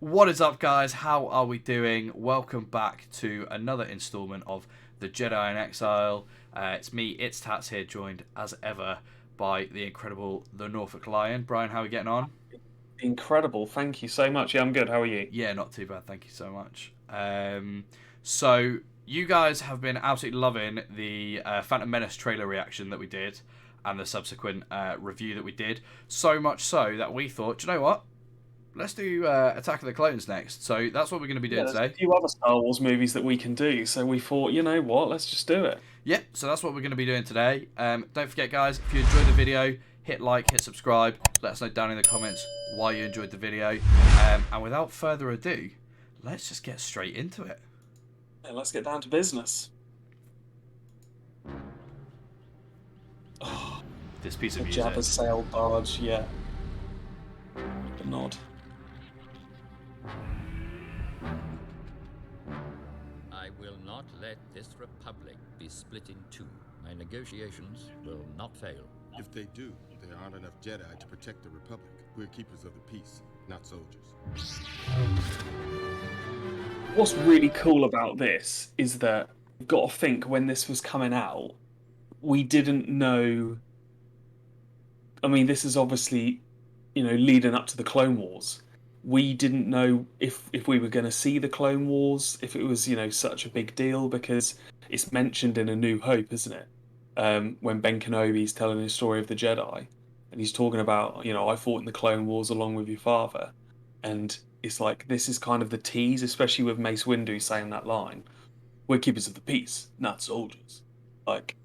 What is up, guys? How are we doing? Welcome back to another installment of the Jedi in Exile. It's me, it's Tats here, joined as ever by the incredible The Norfolk Lion. Brian, how are we getting on? Incredible. Thank you so much. Yeah, I'm good. How are you? Yeah, not too bad. Thank you so much. So you guys have been absolutely loving the Phantom Menace trailer reaction that we did and the subsequent review that we did. So much so that we thought, do you know what? Let's do Attack of the Clones next. So that's what we're going to be Yeah, doing there's a today. few other Star Wars movies that we can do, so we thought, you know what, let's just do it. Yep, so that's what we're going to be doing today. Don't forget, guys, if you enjoyed the video, hit like, hit subscribe. Let us know down in the comments why you enjoyed the video. And without further ado, let's just get straight into it. Yeah, let's get down to business. Oh, This piece the of music. Jabba's sail barge, yeah. The nod. I will not let this republic be split in two. My negotiations will not fail. If they do, there aren't enough Jedi to protect the Republic. We're keepers of the peace, not soldiers. What's really cool about this is that you've got to think when this was coming out, we didn't know. I mean, this is obviously, leading up to the Clone Wars. We didn't know if we were going to see the Clone Wars, if it was, such a big deal, because it's mentioned in A New Hope, isn't it? When Ben Kenobi's telling his story of the Jedi, and he's talking about, I fought in the Clone Wars along with your father, and it's like this is kind of the tease, especially with Mace Windu saying that line: "We're keepers of the peace, not soldiers." Like,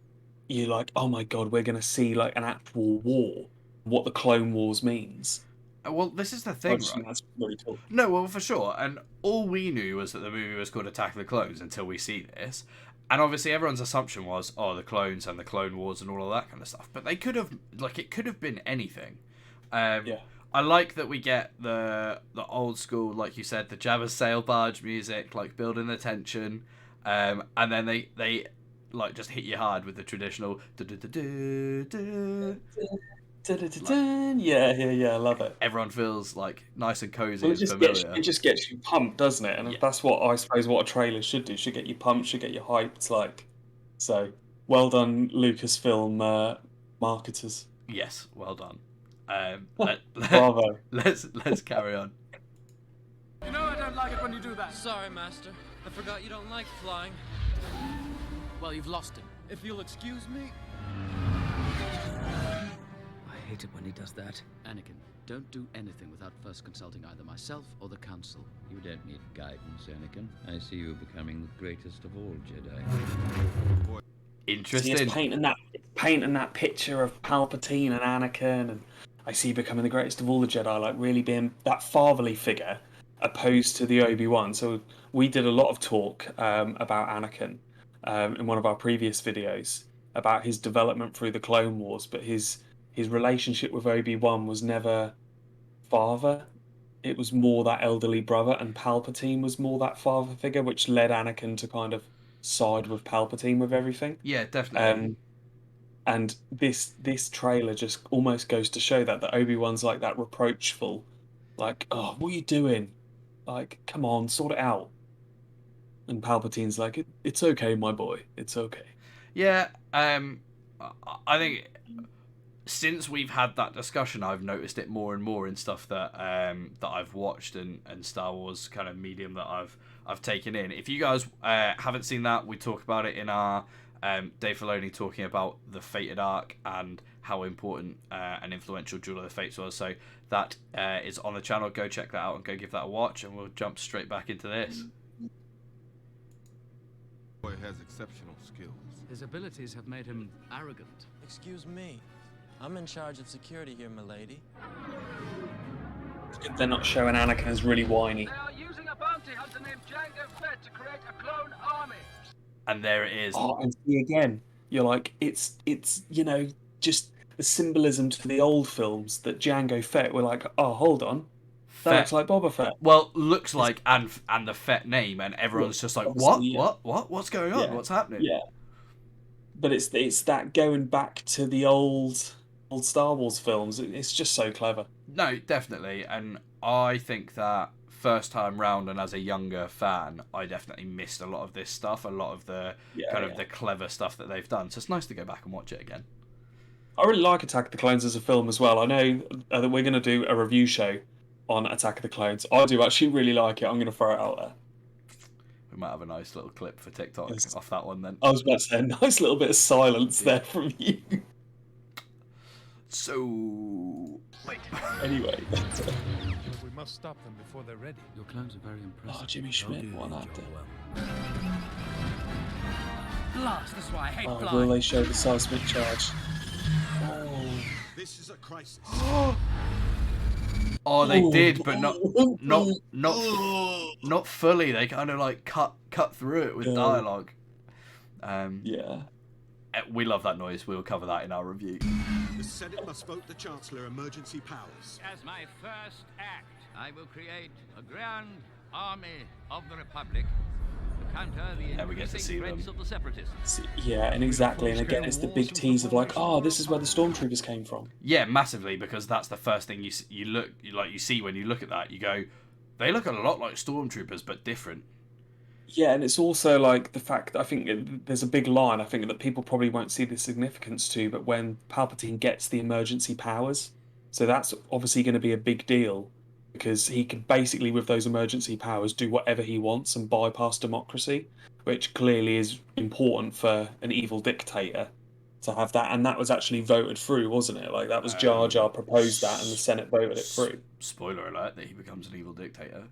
you're like, oh my god, we're going to see like an actual war, what the Clone Wars means. Well, this is the I thing, just right? think that's really cool. No, well, for sure. And all we knew was that the movie was called Attack of the Clones until we see this. And obviously everyone's assumption was, oh, the clones and the Clone Wars and all of that kind of stuff. But they could have, it could have been anything. Yeah. I like that we get the old school, like you said, the Jabba's sail barge music, like building the tension. And then they like just hit you hard with the traditional Yeah, I love it. everyone feels like nice and cozy Well, and familiar. it just gets you pumped, doesn't it? And Yeah. that's what I suppose what a trailer should do. Should get you pumped, should get you hyped. Like, so well done, Lucasfilm marketers. Yes, well done. Bravo. Let's carry on. You know I don't like it when you do that. Sorry, Master. I forgot you don't like flying. Well, you've lost him. If you'll excuse me. I hate it when he does that. Anakin, don't do anything without first consulting either myself or the Council. You don't need guidance, Anakin. I see you becoming the greatest of all Jedi. Interesting. It's painting that picture of Palpatine and Anakin, and I see becoming the greatest of all the Jedi, like really being that fatherly figure, opposed to the Obi-Wan. So we did a lot of talk about Anakin in one of our previous videos about his development through the Clone Wars, but his relationship with Obi-Wan was never father. It was more that elderly brother, and Palpatine was more that father figure, which led Anakin to kind of side with Palpatine with everything. Yeah, definitely. And this trailer just almost goes to show that Obi-Wan's like that reproachful, like, oh, what are you doing? Like, come on, sort it out. And Palpatine's like, it's okay, my boy, it's okay. Yeah, I think since we've had that discussion, I've noticed it more and more in stuff that that I've watched and Star Wars kind of medium that I've taken in. If you guys haven't seen that, we talk about it in our Dave Filoni talking about the Fated Arc and how important and influential Duel of the Fates was. So that is on the channel. Go check that out and go give that a watch, and we'll jump straight back into this. Boy has exceptional skills. His abilities have made him arrogant. Excuse me. I'm in charge of security here, milady. They're not showing Anakin as really whiny. They are using a bounty hunter named Jango Fett to create a clone army. And there it is. Oh, and see again, you're like, it's just the symbolism to the old films that Jango Fett were like, oh, hold on, that looks like Boba Fett. Well, looks like and the Fett name, and everyone's just like, what, yeah. what's going on? Yeah. What's happening? Yeah, but it's that going back to the old Star Wars films. It's just so clever. No, definitely, and I think that first time round and as a younger fan, I definitely missed a lot of this stuff, a lot of the the clever stuff that they've done. So it's nice to go back and watch it again. I really like Attack of the Clones as a film as well. I know that we're going to do a review show on Attack of the Clones. I do actually really like it. I'm going to throw it out there. We might have a nice little clip for TikTok off that one then. I was about to say a nice little bit of silence there from you. So... Wait. Anyway. We must stop them before they're ready. Your clones are very impressive. Oh, Jimmy Schmidt, what an actor. Blast, that's why I hate Oh, flying. will they show the seismic charge? This is a crisis. Oh, they did, but not fully. They kind of like cut through it with dialogue. Yeah. We love that noise. We'll cover that in our review. The Senate must vote the Chancellor emergency powers. As my first act, I will create a grand army of the Republic to counter the we get to see increasing threats them. of the separatists. Yeah, and exactly. And again, it's the big tease of like, oh, this is where the stormtroopers came from. Yeah, massively, because that's the first thing you see when you look at that. You go, they look a lot like stormtroopers, but different. Yeah, and it's also like the fact that I think there's a big line, I think, that people probably won't see the significance to, but when Palpatine gets the emergency powers, so that's obviously going to be a big deal, because he can basically, with those emergency powers, do whatever he wants and bypass democracy, which clearly is important for an evil dictator to have that, and that was actually voted through, wasn't it? Like, that was Jar Jar proposed that, and the Senate voted it through. Spoiler alert, that he becomes an evil dictator.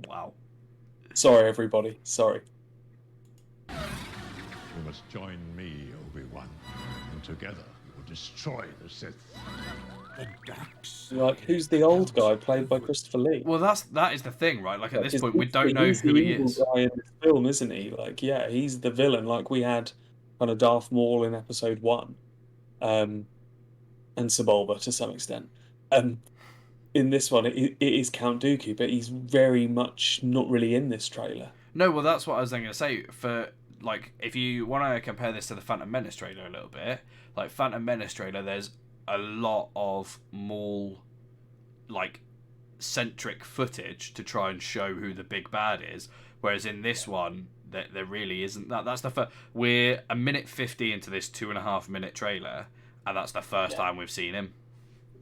Wow. Sorry, everybody. Sorry. You must join me, Obi-Wan, and together we will destroy the Sith. Like, who's the old guy played by Christopher Lee? Well, that is the thing, right? Like, at this point, we He's don't know he's who the he evil is. guy in this film, isn't he? Like, yeah, he's the villain. Like we had kind of Darth Maul in Episode 1, and Sebulba to some extent. In this one, it is Count Dooku, but he's very much not really in this trailer. No, well, that's what I was then going to say. For, like, if you want to compare this to the Phantom Menace trailer a little bit, like, Phantom Menace trailer, there's a lot of Maul, like, centric footage to try and show who the big bad is, whereas in this one, there really isn't that. That's the first. We're a minute 50 into this 2.5 minute trailer, and that's the first time we've seen him.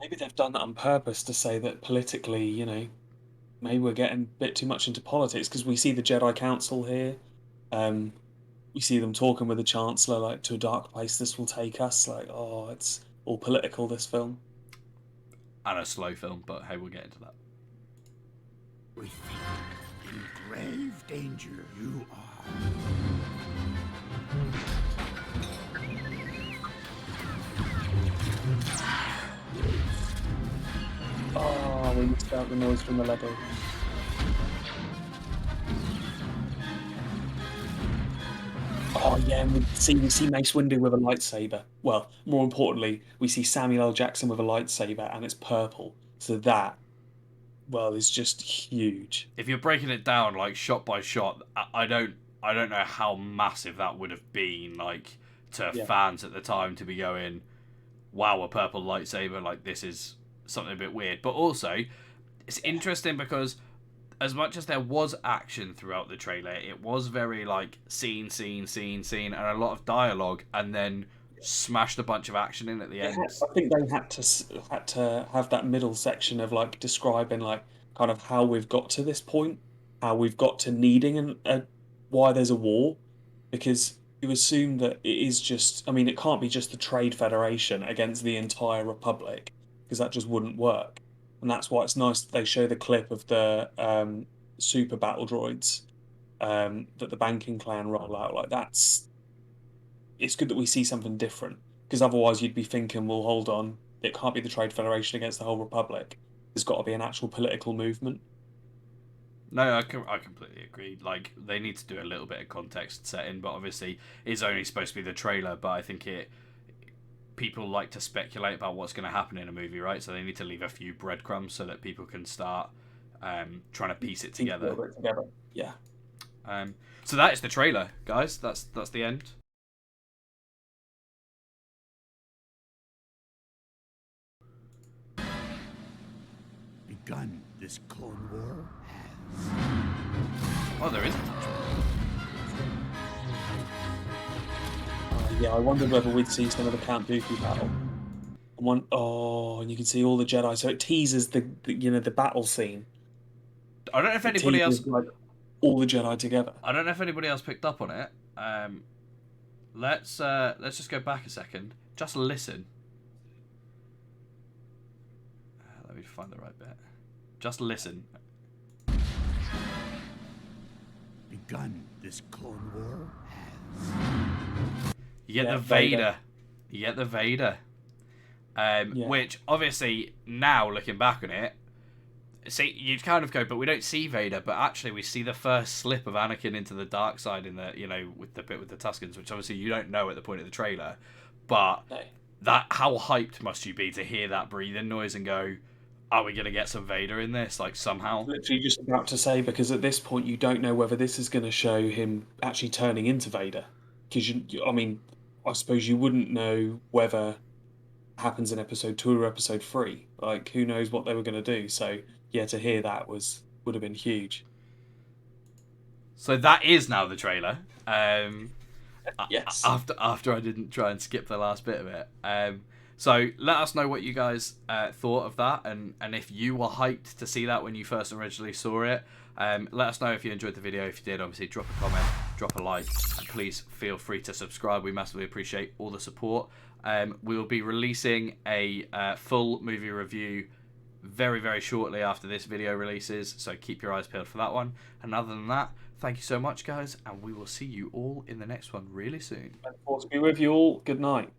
Maybe they've done that on purpose to say that politically, you know, maybe we're getting a bit too much into politics, because we see the Jedi Council here. We see them talking with the Chancellor, like, to a dark place this will take us. Like, oh, it's all political, this film. And a slow film, but hey, we'll get into that. We think in grave danger you are. Oh, we missed out the noise from the Lego. Oh yeah, and we see Mace Windu with a lightsaber. Well, more importantly, we see Samuel L. Jackson with a lightsaber, and it's purple. So that, well, is just huge. If you're breaking it down like shot by shot, I don't know how massive that would have been, like, to fans at the time to be going, wow, a purple lightsaber, like, this is something a bit weird. But also, it's interesting because as much as there was action throughout the trailer, it was very like scene, and a lot of dialogue, and then smashed a bunch of action in at the end. I think they had to have that middle section of like describing like kind of how we've got to this point, how we've got to needing why there's a war, because you assume that it is just, I mean, it can't be just the Trade Federation against the entire Republic, because that just wouldn't work. And that's why it's nice that they show the clip of the super battle droids that the banking clan roll out. Like, it's good that we see something different, because otherwise you'd be thinking, well, hold on, it can't be the Trade Federation against the whole Republic. There's got to be an actual political movement. No, I completely agree. Like, they need to do a little bit of context setting, but obviously it's only supposed to be the trailer. But I think people like to speculate about what's going to happen in a movie, right? So they need to leave a few breadcrumbs so that people can start trying to piece it together. Yeah. So that is the trailer, guys. That's the end. Begun. this Clone War has. Oh, there is. Yeah, I wondered whether we'd see some of the Count Dooku battle. And you can see all the Jedi. So it teases the battle scene. I don't know if It anybody else. teases, like, all the Jedi together. I don't know if anybody else picked up on it. Let's just go back a second. Just listen. Let me find the right bit. Just listen. Begun this Clone War has. You get Yeah, the Vader. You get the Vader. Which, obviously, now looking back on it, see, you'd kind of go, but we don't see Vader, but actually we see the first slip of Anakin into the dark side in the, with the bit with the Tuskens, which obviously you don't know at the point of the trailer. But how hyped must you be to hear that breathing noise and go, are we going to get some Vader in this, like, somehow? Literally just about to say, because at this point you don't know whether this is going to show him actually turning into Vader. Because, I suppose you wouldn't know whether it happens in episode 2 or episode 3. Like, who knows what they were going to do. So, yeah, to hear that would have been huge. So that is now the trailer. Yes. After I didn't try and skip the last bit of it. So let us know what you guys thought of that, and if you were hyped to see that when you first originally saw it. Let us know if you enjoyed the video. If you did, obviously drop a comment, drop a like, and please feel free to subscribe. We massively appreciate all the support. We will be releasing a full movie review very, very shortly after this video releases, so keep your eyes peeled for that one. And other than that, thank you so much, guys, and we will see you all in the next one really soon. And of course, be with you all. Good night.